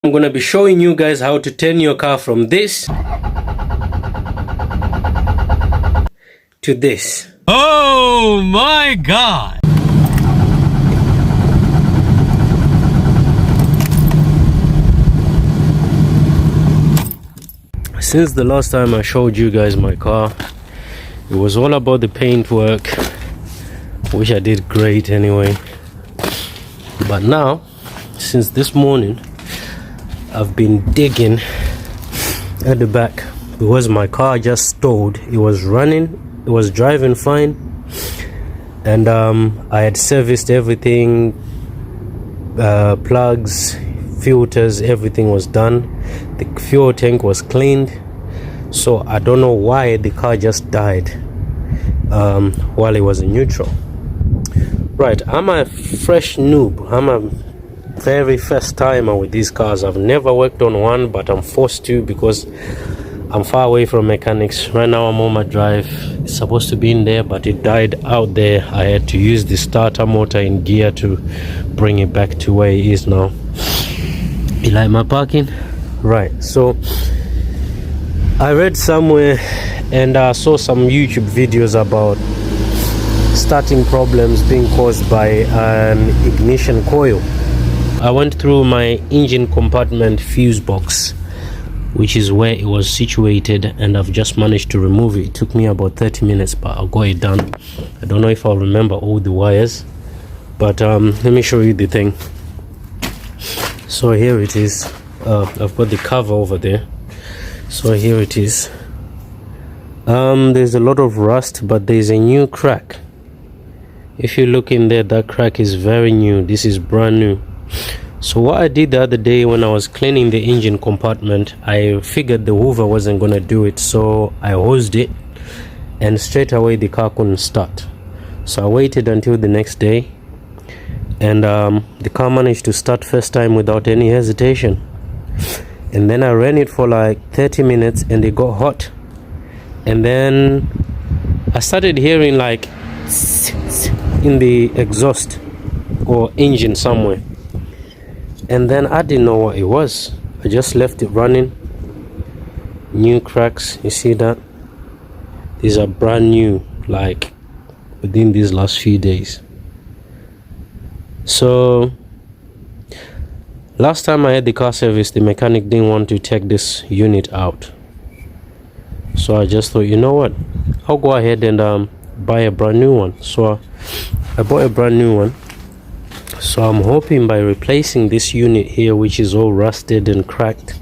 I'm gonna be showing you guys how to turn your car from this to this. Oh my God! Since the last time I showed you guys my car, it was all about the paint work, which I did great anyway. But now, since this morning, I've been digging at the back because my car just stalled. It was running, it was driving fine, and I had serviced everything, plugs, filters, everything was done. The fuel tank was cleaned, so I don't know why the car just died while it was in neutral. Right, I'm a fresh noob. I'm a very first timer with these cars. I've never worked on one, but I'm forced to because I'm far away from mechanics. Right now I'm on my drive. It's supposed to be in there, but it died out there. I had to use the starter motor in gear to bring it back to where it is now. You like my parking? Right, so I read somewhere and I saw some YouTube videos about starting problems being caused by an ignition coil. I went through my engine compartment fuse box, which is where it was situated, and I've just managed to remove it. It took me about 30 minutes, but I got it done. I don't know if I'll remember all the wires, but let me show you the thing. So here it is. I've got the cover over there. So here it is. There's a lot of rust, but there's a new crack. If you look in there, that crack is very new. This is brand new. So what I did the other day when I was cleaning the engine compartment, I figured the hoover wasn't gonna do it, so I hosed it, and straight away the car couldn't start. So I waited until the next day, and the car managed to start first time without any hesitation. And then I ran it for like 30 minutes and it got hot, and then I started hearing like in the exhaust or engine somewhere, and then I didn't know what it was. I just left it running. New cracks, you see that? These are brand new, like within these last few days. So last time I had the car service, the mechanic didn't want to take this unit out, so I just thought, you know what, I'll go ahead and buy a brand new one. So I bought a brand new one. So I'm hoping by replacing this unit here, which is all rusted and cracked,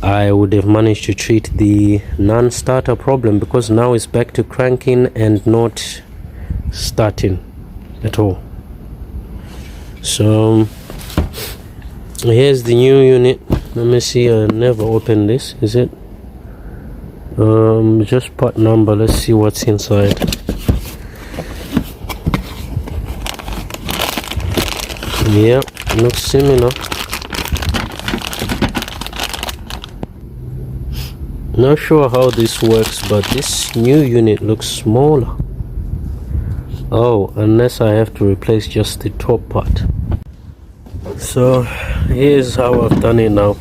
I would have managed to treat the non-starter problem, because now it's back to cranking and not starting at all. So here's the new unit. Let me see. I never opened this. Is it just part number? Let's see what's inside. Yeah, looks similar. Not sure how this works, but this new unit looks smaller. Oh, unless I have to replace just the top part. So here's how I've done it now.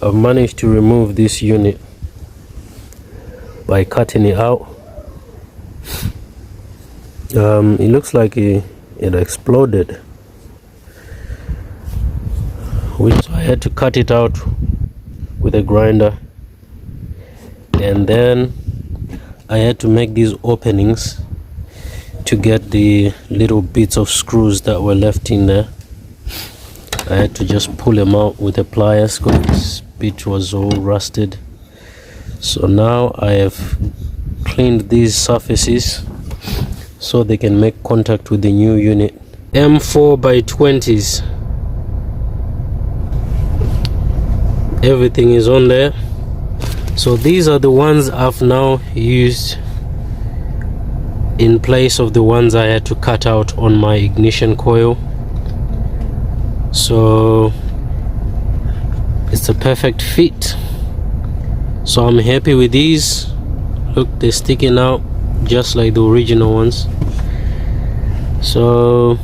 I've managed to remove this unit by cutting it out. It looks like it exploded, which I had to cut it out with a grinder, and then I had to make these openings to get the little bits of screws that were left in there. I had to just pull them out with the pliers because this bit was all rusted. So now I have cleaned these surfaces so they can make contact with the new unit. M4x20s. Everything is on there. So these are the ones I've now used in place of the ones I had to cut out on my ignition coil. So it's a perfect fit. So I'm happy with these. Look, they're sticking out just like the original ones. So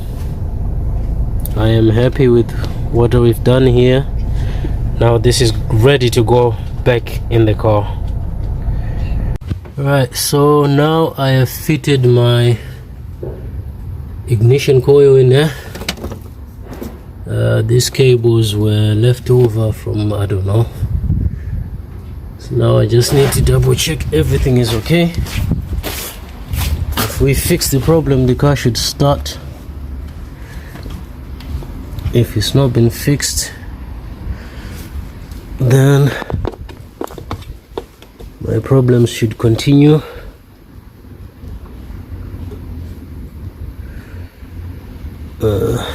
I am happy with what we've done here. Now this is ready to go back in the car. Right, so now I have fitted my ignition coil in there. These cables were left over from, I don't know. So now I just need to double check everything is okay. If we fix the problem, the car should start. If it's not been fixed, then my problems should continue.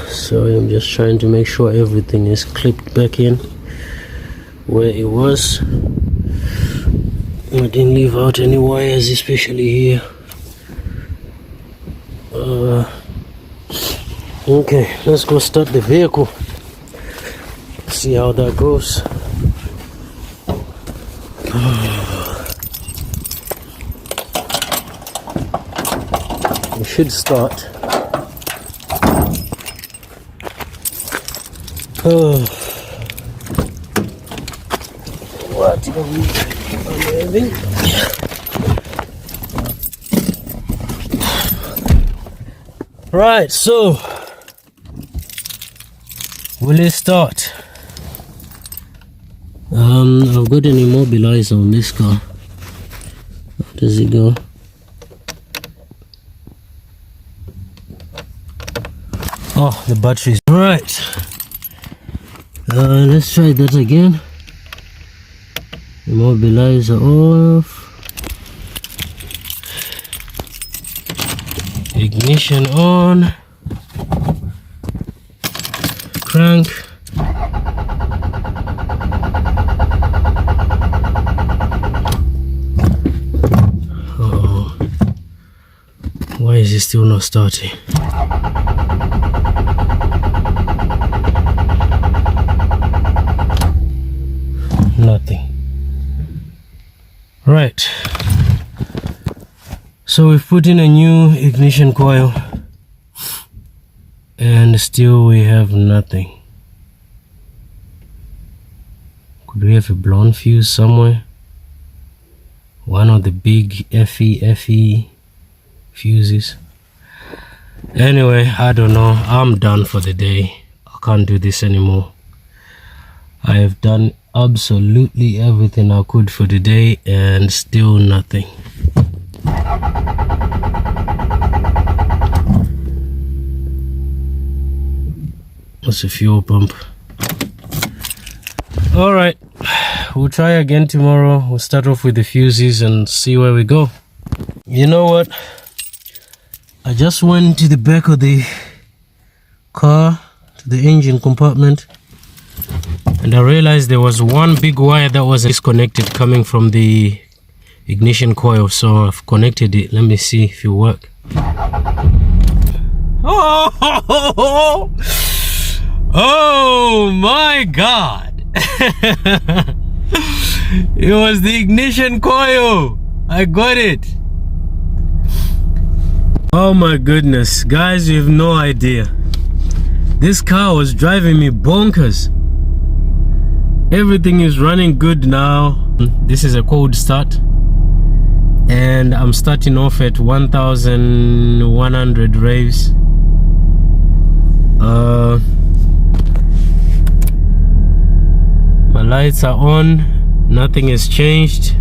Sorry, I'm just trying to make sure everything is clipped back in where it was. I didn't leave out any wires, especially here. Okay, let's go start the vehicle. See how that goes. We should start. What are we having? Right, so will it start? I've got an immobilizer on this car. How does it go? Oh, the battery's right. Let's try that again. Immobilizer off. Ignition on. Crank. Uh-oh. Why is it still not starting? Nothing. Right, so we've put in a new ignition coil and still we have nothing. Could we have a blown fuse somewhere? One of the big FE fuses. Anyway, I don't know. I'm done for the day. I can't do this anymore. I have done absolutely everything I could for the day and still nothing. That's a fuel pump. All right, we'll try again tomorrow. We'll start off with the fuses and see where we go. You know what? I just went to the back of the car, to the engine compartment, and I realized there was one big wire that was disconnected coming from the ignition coil, so I've connected it. Let me see if it works. Oh my God! It was the ignition coil. I got it. Oh my goodness, guys, you have no idea. This car was driving me bonkers. Everything is running good now. This is a cold start and I'm starting off at 1100 revs. My lights are on, nothing has changed.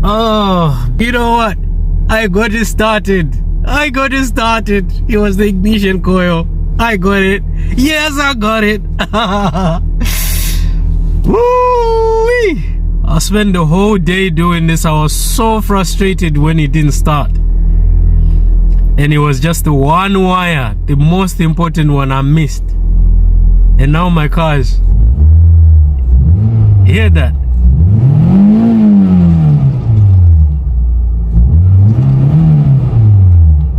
Oh, you know what? I got it started. It was the ignition coil. I got it. Yes, I got it. Woo-wee. I spent the whole day doing this. I was so frustrated when it didn't start. And it was just the one wire, the most important one, I missed. And now my car is... Hear that?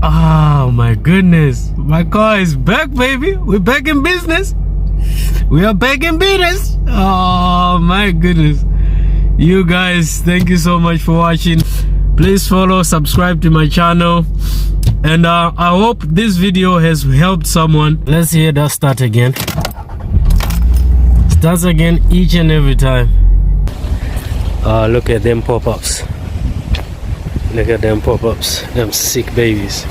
Oh my goodness, my car is back, baby. We're back in business. We are back in business. Oh my goodness. You guys, thank you so much for watching. Please follow, subscribe to my channel. And I hope this video has helped someone. Let's hear that start again. Starts again each and every time. Look at them pop-ups. Look at them pop-ups. Them sick babies.